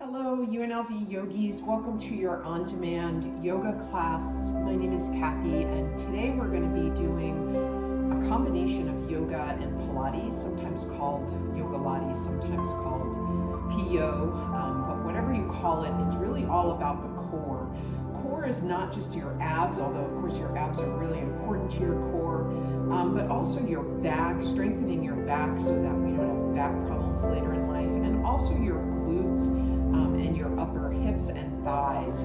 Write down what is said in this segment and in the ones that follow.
Hello, UNLV yogis. Welcome to your on-demand yoga class. My name is Kathy, and today we're going to be doing a combination of yoga and Pilates, sometimes called Yogalates, sometimes called PO, but whatever you call it, it's really all about the core. Core is not just your abs, although of course your abs are really important to your core, but also your back, strengthening your back so that we don't have back problems later in life, and also your glutes, and your upper hips and thighs,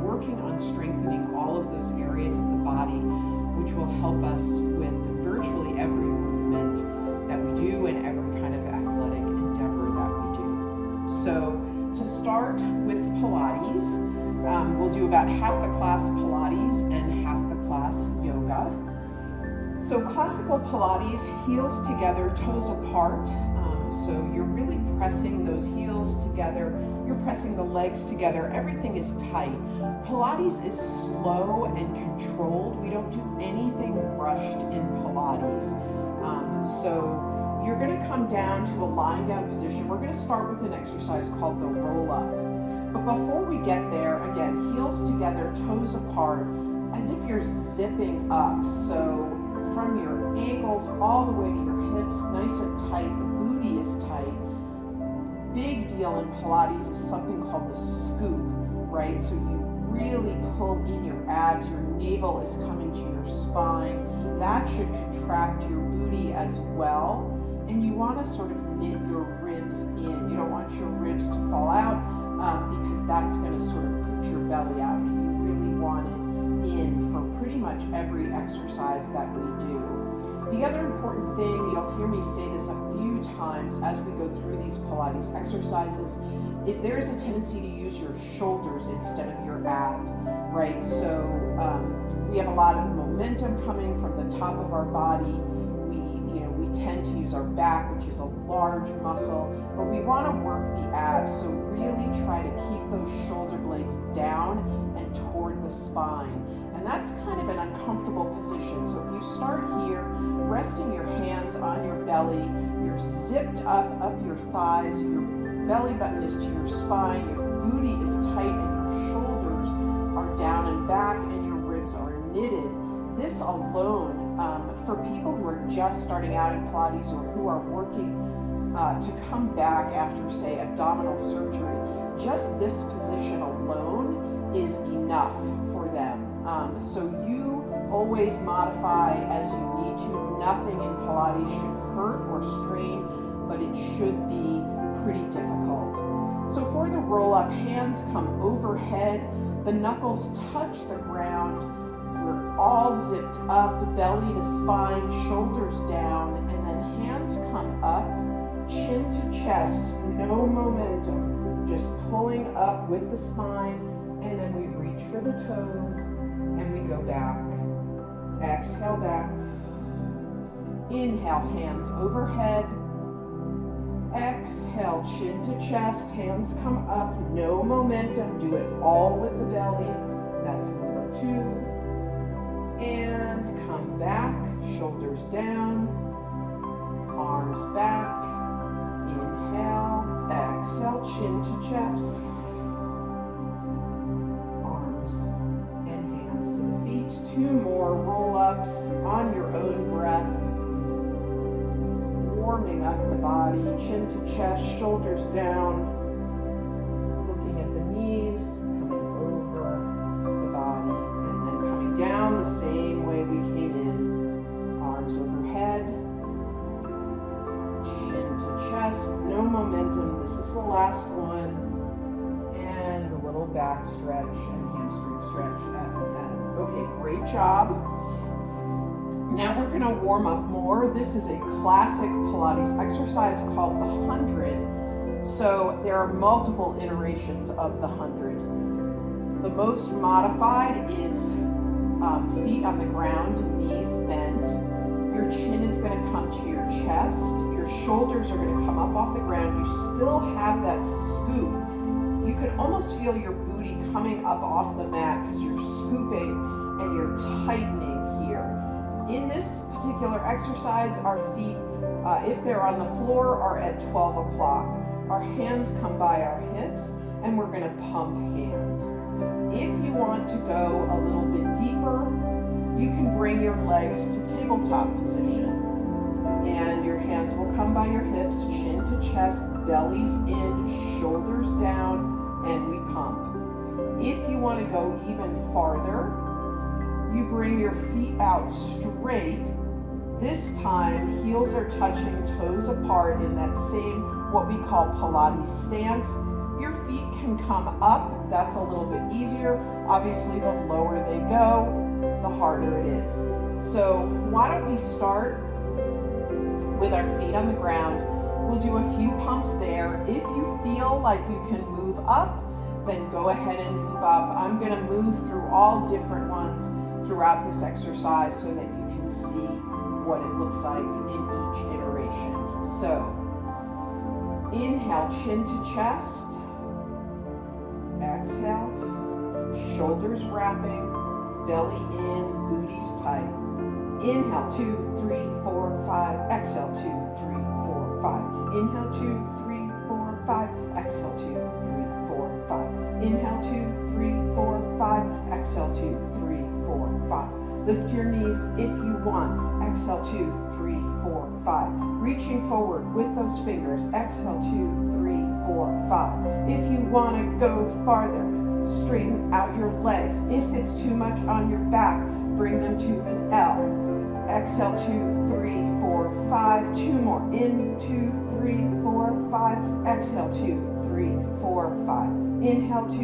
working on strengthening all of those areas of the body, which will help us with virtually every movement that we do and every kind of athletic endeavor that we do. So to start with Pilates, we'll do about half the class Pilates and half the class yoga. So classical Pilates, heels together, toes apart. So you're really pressing those heels together, you're pressing the legs together, everything is tight. Pilates is slow and controlled. We don't do anything rushed in Pilates. So you're going to come down to a lying down position. We're going to start with an exercise called the roll up. But before we get there, again, heels together, toes apart, as if you're zipping up. So from your ankles all the way to your hips, nice and tight. The booty is tight. Big deal in Pilates is something called the scoop, right? So you really pull in your abs, your navel is coming to your spine. That should contract your booty as well. And you want to sort of knit your ribs in. You don't want your ribs to fall out because that's going to sort of put your belly out. And you really want it in for pretty much every exercise that we do. The other important thing, you'll hear me say this a few times as we go through these Pilates exercises, is there is a tendency to use your shoulders instead of your abs, right? So we have a lot of momentum coming from the top of our body. We tend to use our back, which is a large muscle, but we want to work the abs. So really try to keep those shoulder blades down and toward the spine. And that's kind of an uncomfortable position. So if you start here, resting your hands on your belly, you're zipped up your thighs, your belly button is to your spine, your booty is tight, and your shoulders are down and back, and your ribs are knitted. This alone, for people who are just starting out in Pilates or who are working to come back after, say, abdominal surgery, just this position alone is enough for them. So you always modify as you need to. Nothing in Pilates should hurt or strain, but it should be pretty difficult. So for the roll-up, hands come overhead, the knuckles touch the ground, we're all zipped up, belly to spine, shoulders down, and then hands come up, chin to chest, no momentum, just pulling up with the spine, and then we reach for the toes, and we go back. Exhale back. Inhale, hands overhead. Exhale, chin to chest, hands come up, no momentum. Do it all with the belly. That's number 2. And come back, shoulders down, arms back. Inhale, exhale, chin to chest. Arms and hands to the feet. 2 more roll-ups on your own breath. Warming up the body, chin to chest, shoulders down, looking at the knees, coming over the body, and then coming down the same way we came in. Arms overhead, chin to chest, no momentum. This is the last one. And a little back stretch and hamstring stretch at the end. Okay, great job. Now we're going to warm up more. This is a classic Pilates exercise called the 100. So there are multiple iterations of the 100. The most modified is feet on the ground, knees bent. Your chin is going to come to your chest. Your shoulders are going to come up off the ground. You still have that scoop. You can almost feel your booty coming up off the mat because you're scooping and you're tightening here. In this particular exercise, our feet, if they're on the floor, are at 12 o'clock. Our hands come by our hips, and we're going to pump hands. If you want to go a little bit deeper, you can bring your legs to tabletop position. And your hands will come by your hips, chin to chest, bellies in, shoulders down, and we pump. If you want to go even farther, you bring your feet out straight. This time, heels are touching, toes apart in that same, what we call Pilates stance. Your feet can come up. That's a little bit easier. Obviously, the lower they go, the harder it is. So why don't we start with our feet on the ground. We'll do a few pumps there. If you feel like you can move up, then go ahead and move up. I'm going to move through all different ones throughout this exercise so that you can see what it looks like in each iteration. So, inhale, chin to chest. Exhale, shoulders wrapping, belly in, booties tight. Inhale, 2, 3, 4, 5. Exhale, 2, 3, 4, 5. Inhale, 2, 3, 4, 5. Exhale, 2, 3, 4, 5. Inhale, 2, 3, 4, 5. Exhale, 2, 3, 4, 5. Lift your knees if you want. Exhale, 2, 3, 4, 5. Reaching forward with those fingers. Exhale, 2, 3, 4, 5. If you want to go farther, straighten out your legs. If it's too much on your back, bring them to an L. Exhale, 2, 3, 4, 5. 2 more. In, 2, 3, 4, 5. Exhale, 2, 3, 4, 5. Inhale, 2,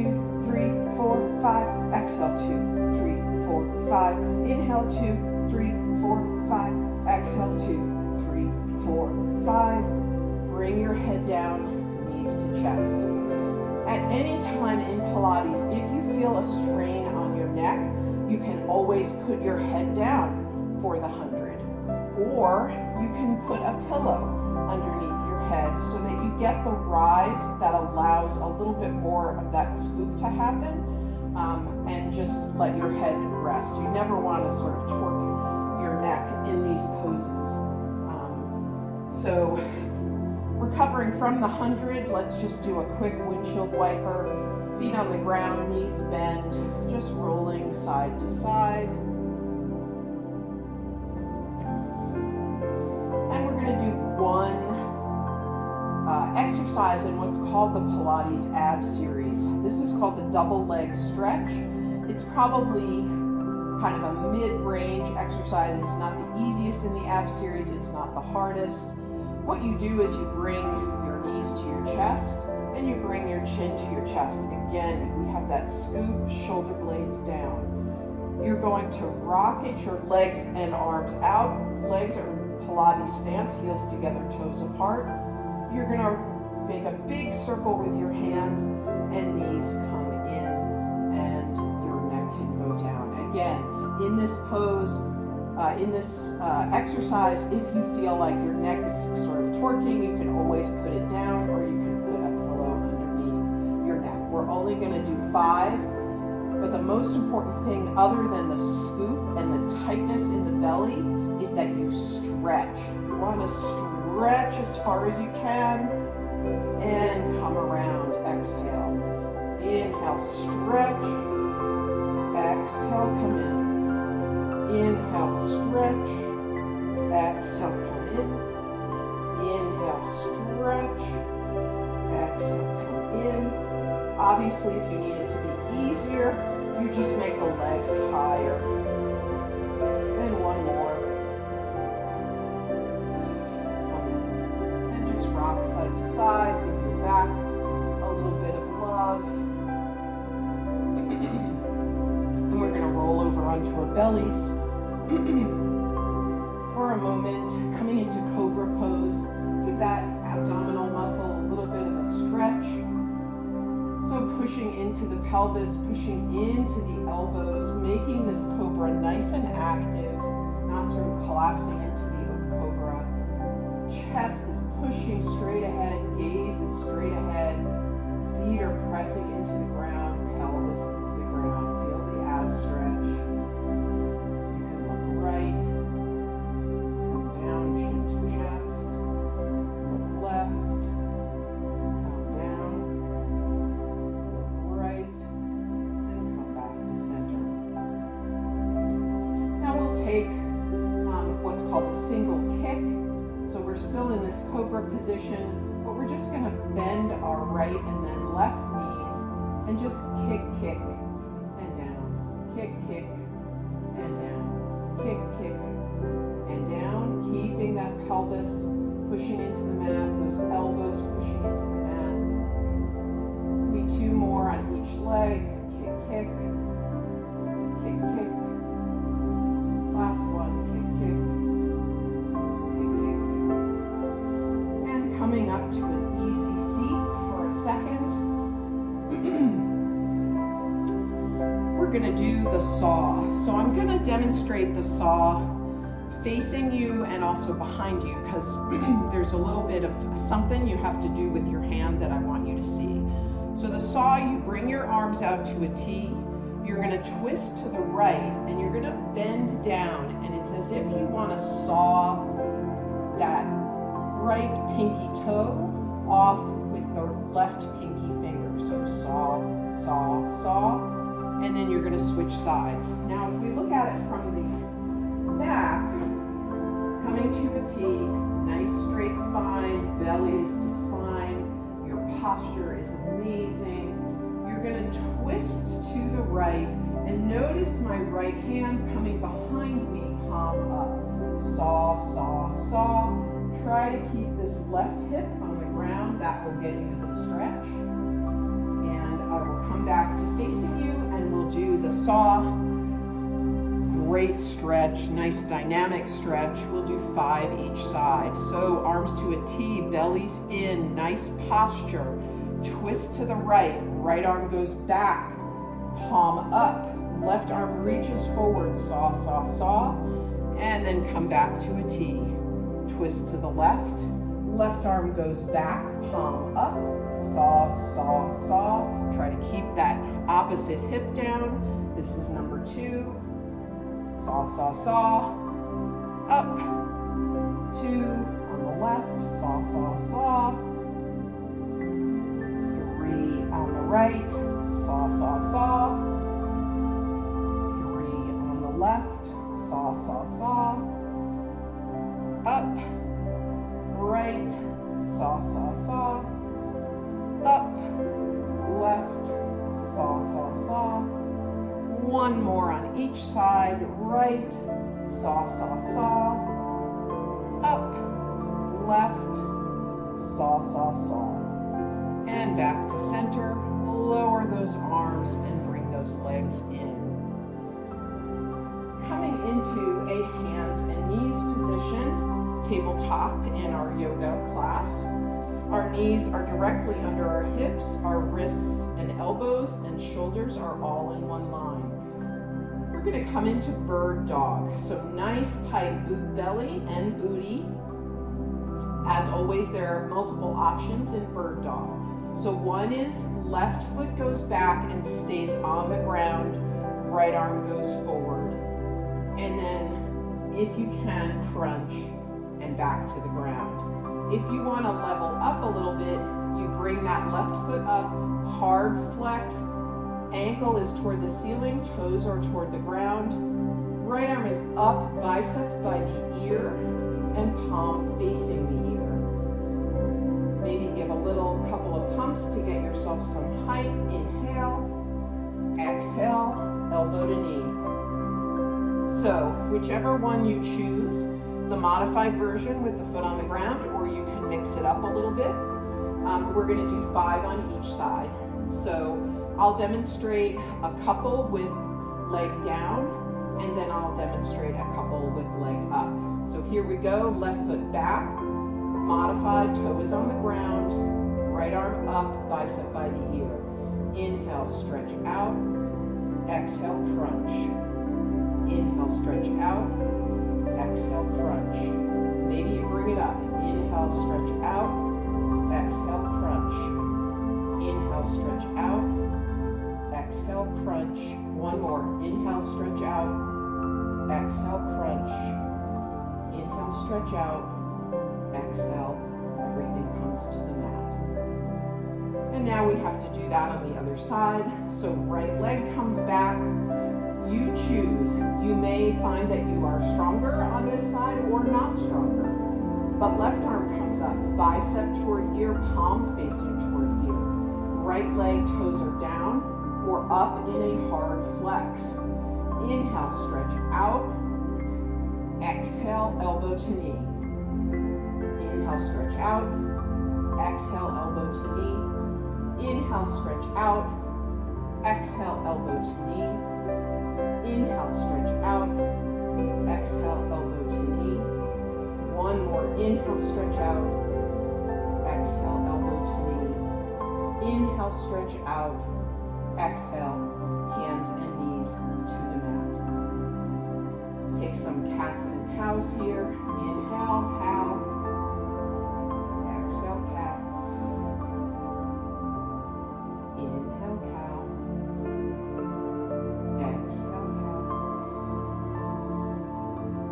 3, 4, 5. Exhale, 2, 3, 4, 5. Inhale, 2, 3, 4, 5. Exhale, 2, 3, 4, 5. Bring your head down, knees to chest. At any time in Pilates, if you feel a strain on your neck, you can always put your head down for the 100. Or you can put a pillow underneath your head so that you get the rise that allows a little bit more of that scoop to happen, and just let your head rest. You never want to sort of torque your neck in these poses. So recovering from the 100, let's just do a quick windshield wiper. Feet on the ground, knees bent, just rolling side to side. And we're going to do one exercise in what's called the Pilates ab series. This is called the double leg stretch. It's probably kind of a mid-range exercise. It's not the easiest in the ab series. It's not the hardest. What you do is you bring your knees to your chest and you bring your chin to your chest. Again, we have that scoop, shoulder blades down. You're going to rocket your legs and arms out. Legs are Pilates stance, heels together, toes apart. You're going to make a big circle with your hands and knees come in and your neck can go down. Again, in this pose, in this exercise, if you feel like your neck is sort of torquing, you can always put it down or you can put a pillow underneath your neck. We're only going to do 5, but the most important thing other than the scoop and the tightness in the belly is that you stretch. You want to stretch as far as you can and come around. Exhale. Inhale, stretch. Exhale, come in. Inhale, stretch. Exhale, come in. Inhale, stretch. Exhale, come in. Obviously, if you need it to be easier, you just make the legs higher. And one more. Come in. And just rock side to side. Give your back a little bit of love. And we're going to roll over onto our bellies for a moment, coming into cobra pose. Give that abdominal muscle a little bit of a stretch. So pushing into the pelvis, pushing into the elbows, making this cobra nice and active, not sort of collapsing into the cobra. Chest is pushing straight ahead, gaze is straight ahead, feet are pressing into the ground, pelvis into the ground. Feel the ab stretch. You can look right, come down, chin to chest, look left, come down. still in this cobra position, but we're just going to bend our right and then left knees and just kick, kick, and down. Kick, kick, and down. Kick, kick, and down. Keeping that pelvis pushing into the mat, those elbows pushing into the mat. Maybe two more on each leg. Kick, kick, kick, kick. Last one, kick, kick, kick, kick. And coming up to an easy seat for a second. We're gonna do the saw. So I'm gonna demonstrate the saw facing you and also behind you, because there's a little bit of something you have to do with your hand that I want you to see. So the saw, you bring your arms out to a T, you're going to twist to the right and you're going to bend down, and it's as if you want to saw that right pinky toe off with the left pinky finger. So saw, saw, saw, and then you're going to switch sides. Now if we look at it from the back, coming to a T, nice straight spine, belly is to spine, your posture is amazing. You're going to twist to the right and notice my right hand coming behind me, palm up. Saw, saw, saw. Try to keep this left hip on the ground. That will get you the stretch. And I will come back to facing you and we'll do the saw. Great stretch, nice dynamic stretch. We'll do 5 each side. So arms to a T, belly's in, nice posture. Twist to the right, right arm goes back, palm up, left arm reaches forward, saw, saw, saw, and then come back to a T. Twist to the left, left arm goes back, palm up, saw, saw, saw. Try to keep that opposite hip down. This is number 2. Saw, saw, saw, up, 2, on the left, saw, saw, saw, 3 on the right, saw, saw, saw, 3 on the left, saw, saw, saw, up, right, saw, saw, saw, up, left, saw, saw, saw. One more on each side, right, saw, saw, saw, up, left, saw, saw, saw, and back to center. Lower those arms and bring those legs in. Coming into a hands and knees position, tabletop in our yoga class. Our knees are directly under our hips, our wrists and elbows and shoulders are all in one line. We're going to come into bird dog. So nice tight boot belly and booty. As always, there are multiple options in bird dog. So one is left foot goes back and stays on the ground, right arm goes forward. And then if you can, crunch and back to the ground. If you want to level up a little bit, you bring that left foot up, hard flex, ankle is toward the ceiling, toes are toward the ground. Right arm is up, bicep by the ear, and palm facing the ear. Maybe give a little couple of pumps to get yourself some height. Inhale, exhale, elbow to knee. So whichever one you choose, the modified version with the foot on the ground, or you can mix it up a little bit. We're going to do 5 on each side. So I'll demonstrate a couple with leg down, and then I'll demonstrate a couple with leg up. So here we go, left foot back, modified, toe is on the ground, right arm up, bicep by the ear. Inhale, stretch out, exhale, crunch. Inhale, stretch out, exhale, crunch. Maybe you bring it up. Inhale, stretch out, exhale, crunch. Inhale, stretch out, exhale, crunch. One more. Inhale, stretch out, exhale, crunch. Inhale, stretch out, exhale. Everything comes to the mat. And now we have to do that on the other side. So right leg comes back. You choose. You may find that you are stronger on this side or not stronger. But left arm toes up, bicep toward ear, palm facing toward ear. Right leg toes are down or up in a hard flex. Inhale, stretch out. Exhale, elbow to knee. Inhale, stretch out. Exhale, elbow to knee. Inhale, stretch out. Exhale, elbow to knee. Inhale, stretch out. Exhale, elbow to knee. One more. Inhale, stretch out. Exhale, elbow to knee. Inhale, stretch out. Exhale, hands and knees to the mat. Take some cats and cows here. Inhale, cow. Exhale, cat. Inhale, cow. Exhale, cat.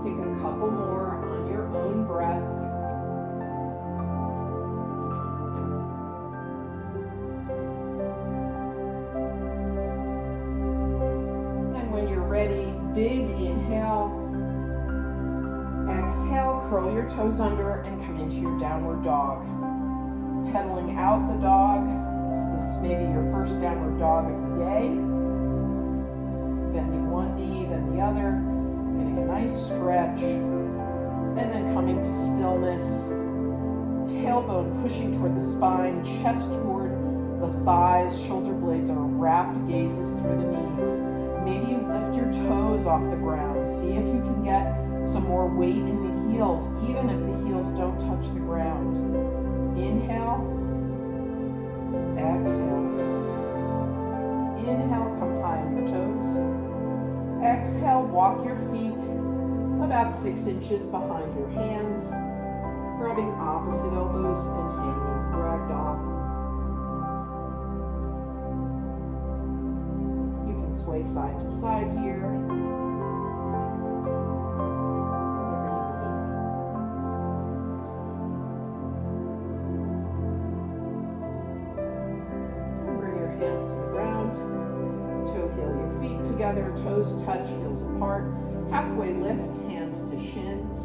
Take a couple more on your own breath. And when you're ready, big inhale. Exhale, curl your toes under and come into your downward dog. Pedaling out the dog. This may be your first downward dog of the day. Bending one knee, then the other. Getting a nice stretch. And then coming to stillness. Tailbone pushing toward the spine, chest toward the thighs, shoulder blades are wrapped, gazes through the knees. Maybe you lift your toes off the ground. See if you can get some more weight in the heels, even if the heels don't touch the ground. Inhale. Exhale. Inhale, come high on your toes. Exhale, walk your feet about 6 inches behind your hands, grabbing opposite elbows and hanging ragdoll. You can sway side to side here. Together, toes touch, heels apart. Halfway lift, hands to shins.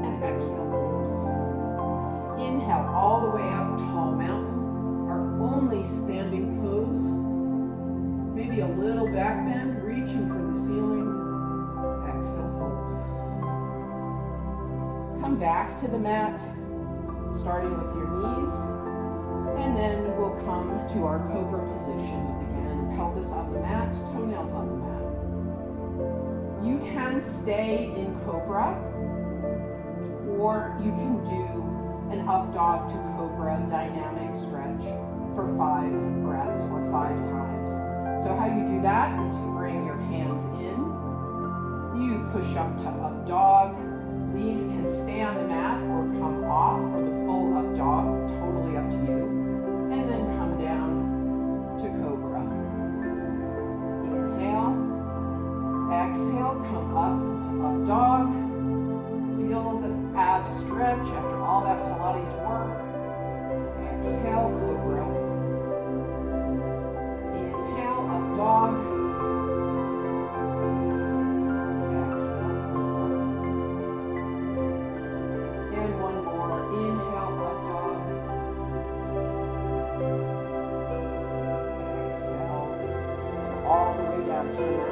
And exhale. Inhale all the way up, tall mountain. Our only standing pose. Maybe a little back bend, reaching for the ceiling. Exhale, fold. Come back to the mat, starting with your knees. And then we'll come to our cobra position. Pelvis on the mat, toenails on the mat. You can stay in cobra, or you can do an up dog to cobra dynamic stretch for 5 breaths or 5 times. So how you do that is you bring your hands in, you push up to up dog, knees can stay on the mat or come off for the full up dog, totally up to you, and then come down to cobra. Exhale, come up to up dog. Feel the abs stretch after all that Pilates work. Exhale, cobra. Inhale, up dog. Exhale. And one more. Inhale, up dog. Exhale. All the way down to the mat.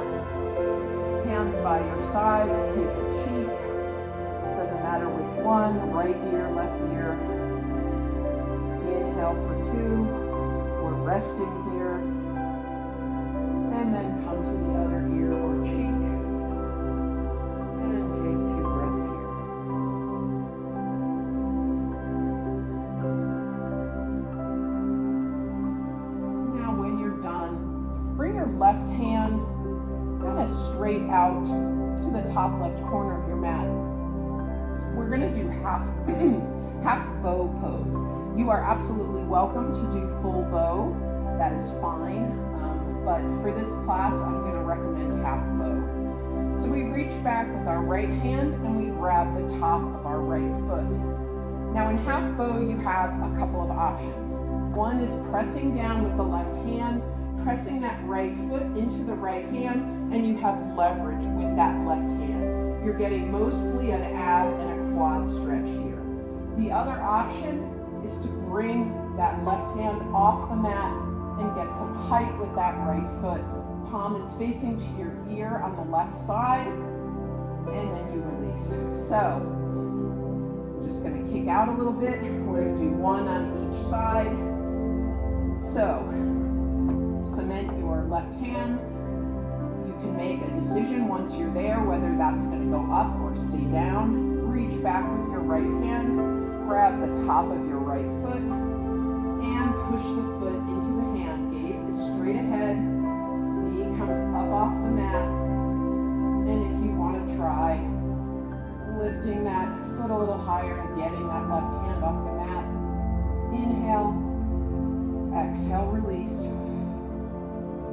Hands by your sides, take a cheek. Doesn't matter which one, right ear, left ear. Inhale for 2. We're resting here. And then come to the other ear or cheek. And take 2 breaths here. Now when you're done, bring your left hand kind of straight out to the top left corner of your mat. We're going to do half bow pose. You are absolutely welcome to do full bow. That is fine. But for this class, I'm going to recommend half bow. So we reach back with our right hand and we grab the top of our right foot. Now in half bow, you have a couple of options. One is pressing down with the left hand, pressing that right foot into the right hand, and you have leverage with that left hand. You're getting mostly an ab and a quad stretch here. The other option is to bring that left hand off the mat and get some height with that right foot. Palm is facing to your ear on the left side, and then you release. So, I'm just going to kick out a little bit. We're going to do one on each side. So, cement your left hand. You can make a decision once you're there whether that's going to go up or stay down. Reach back with your right hand, grab the top of your right foot, and push the foot into the hand. Gaze is straight ahead, knee comes up off the mat, and if you want to try lifting that foot a little higher and getting that left hand off the mat, inhale, exhale, release.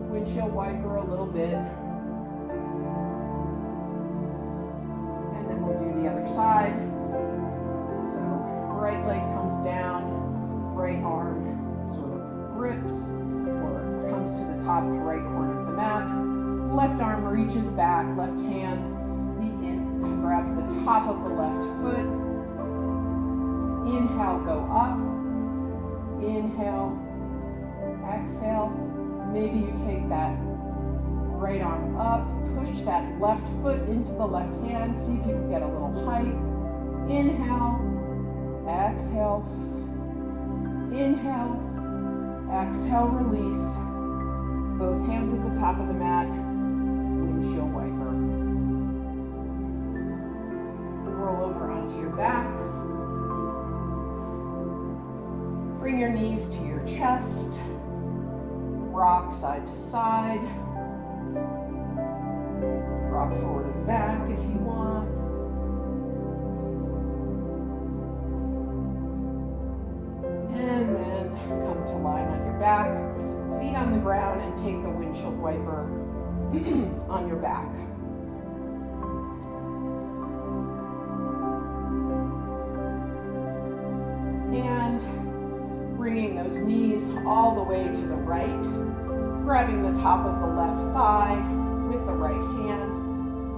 Windshield wiper a little bit. And then we'll do the other side. So right leg comes down, right arm sort of grips or comes to the top right corner of the mat. Left arm reaches back, left hand grabs the top of the left foot. Inhale, go up. Inhale, exhale. Maybe you take that right arm up, push that left foot into the left hand, see if you can get a little height. Inhale, exhale, inhale, exhale, release. Both hands at the top of the mat, windshield wiper. Roll over onto your backs. Bring your knees to your chest. Rock side to side. Rock forward and back if you want. And then come to lying on your back. Feet on the ground and take the windshield wiper on your back. And bringing those knees all the way to the right, grabbing the top of the left thigh with the right hand,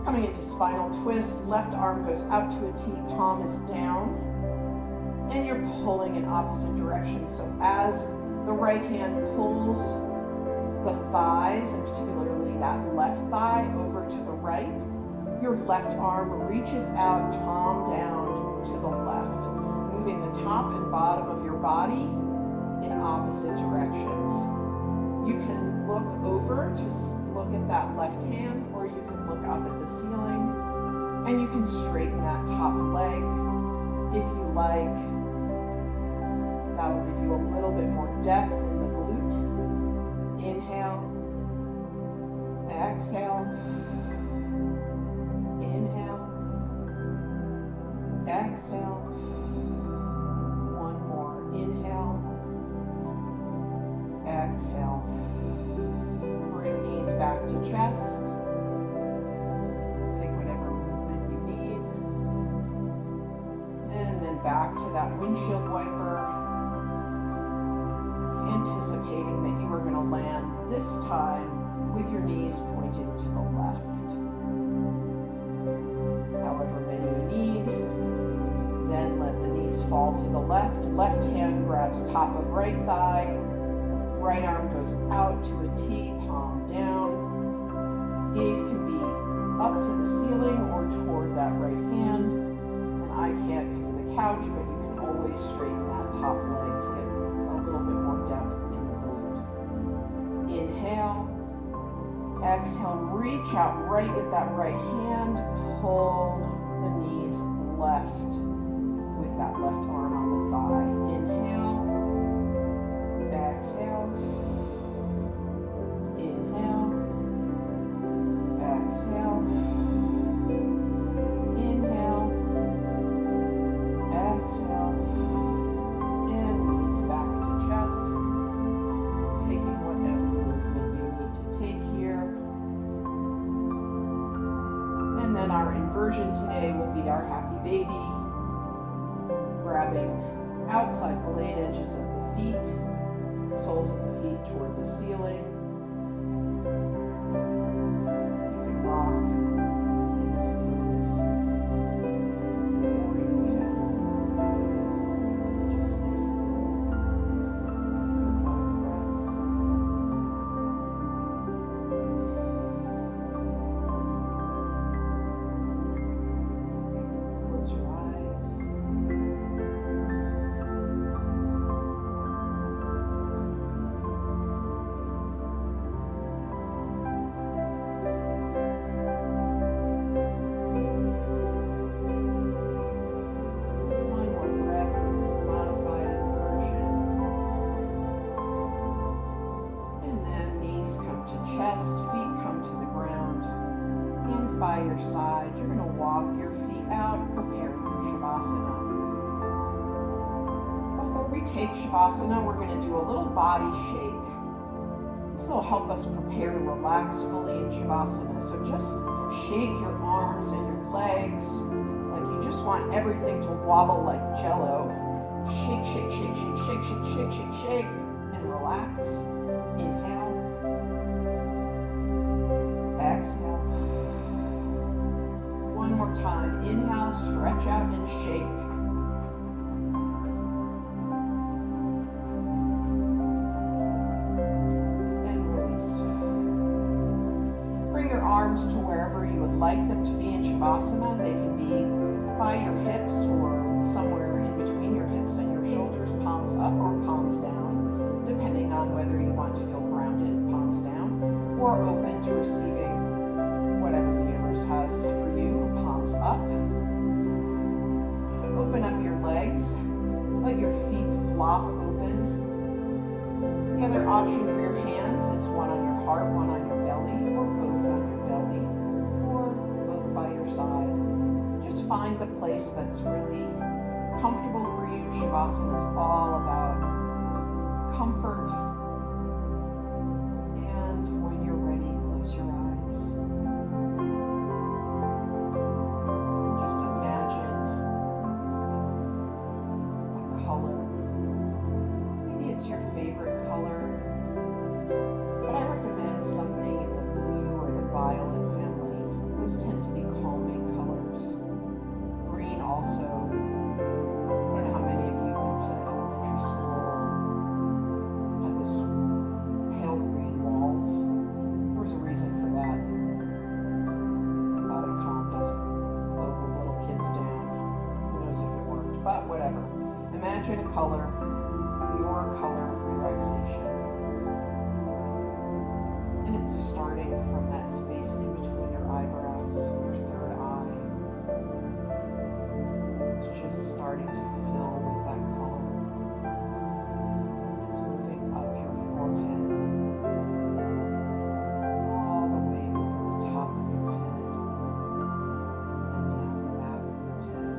coming into spinal twist, left arm goes out to a T, palm is down, and you're pulling in opposite direction. So as the right hand pulls the thighs, and particularly that left thigh, over to the right, your left arm reaches out, palm down to the left, moving the top and bottom of your body in opposite directions. You can look over to look at that left hand, or you can look up at the ceiling, and you can straighten that top leg if you like. That will give you a little bit more depth in the glute. Inhale, exhale, inhale, exhale. One more, inhale, exhale. Bring knees back to chest. Take whatever movement you need. And then back to that windshield wiper. Anticipating that you are going to land this time with your knees pointed to the left. However many you need. Then let the knees fall to the left. Left hand grabs top of right thigh. Right arm goes out to a T, palm down. Gaze can be up to the ceiling or toward that right hand. And I can't because of the couch, but you can always straighten that top leg to get a little bit more depth in the glute. Inhale. Exhale, reach out right with that right hand. Pull the knees left with that left arm on the thigh. Inhale. Exhale. Inhale. Exhale. Inhale. Exhale. And knees back to chest. Taking whatever movement you need to take here. And then our inversion today will be our happy baby. Grabbing outside blade edges of the feet, soles of the feet toward the ceiling. You can rock in this pose. Or you can your side. You're going to walk your feet out, preparing for Shavasana. Before we take Shavasana, we're going to do a little body shake. This will help us prepare to relax fully in Shavasana. So just shake your arms and your legs like you just want everything to wobble like Jello. Shake, shake, shake, shake, shake, shake, shake, shake, shake, and relax. Inhale. Exhale. One more time. Inhale, stretch out and shake. And release. Bring your arms to wherever you would like them to be in Shavasana. They can be by your hips or somewhere in between your hips and your shoulders, palms up or palms down, depending on whether you want to feel grounded, palms down, or open to receiving whatever the universe has for you, palms up. Open up your legs, let your feet flop open. The other option for your hands is one on your heart, one on your belly, or both on your belly, or both by your side. Just find the place that's really comfortable for you. Shavasana is all about comfort. And when you're ready, close your eyes. Just imagine a color. Maybe it's your favorite color, but I recommend something in the blue or the violet family. Those tend to be calming colors. Green also. I don't know how many of you went to elementary school and had those pale green walls. There was a reason for that. I thought it calmed those little kids down. Who knows if it worked, but whatever. Imagine a color, your color of relaxation. And it's starting from that space in between your eyebrows, your third eye. It's just starting to fill with that calm. It's moving up your forehead, all the way over the top of your head, and down the back of your head.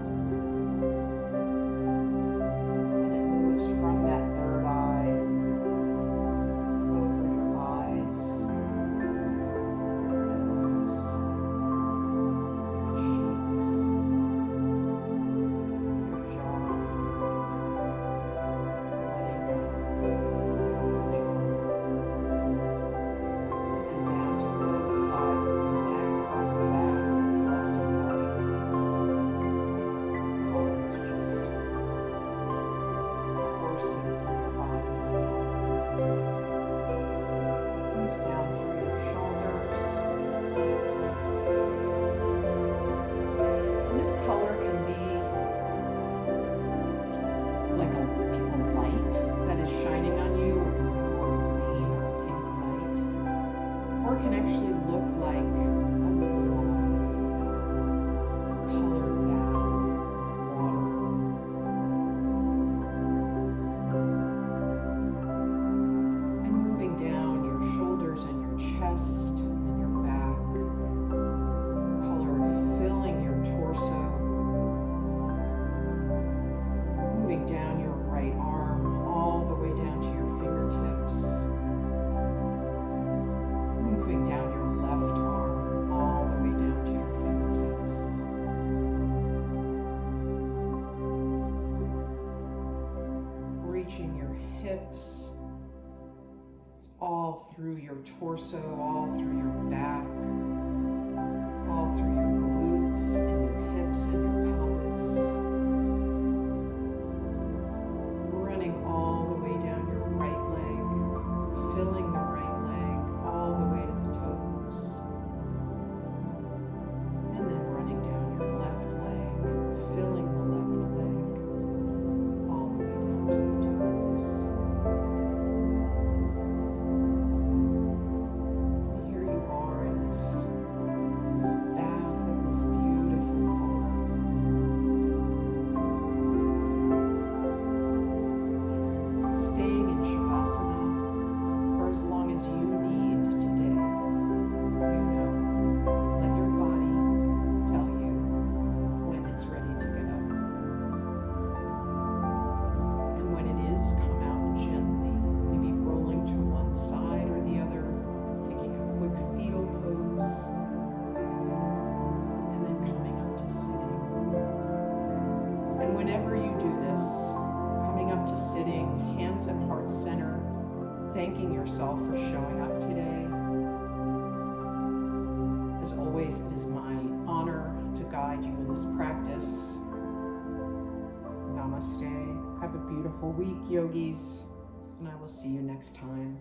And it moves from that third eye, over your eyes, can actually look like a warm, colored bath water. And moving down your shoulders and your chest and your back, color filling your torso. Moving down your right arm all the way down to your fingertips. Moving down your left arm all the way down to your fingertips. Reaching your hips. It's all through your torso, all through your back, all through your glutes and your hips and your pelvis. Running all the way down your right leg, filling the right leg all the way to the toes. And then running down your left leg, filling the left leg all the way down to the toes. And here you are in this bath of this thanking yourself for showing up today. As always, it is my honor to guide you in this practice. Namaste. Have a beautiful week, yogis, and I will see you next time.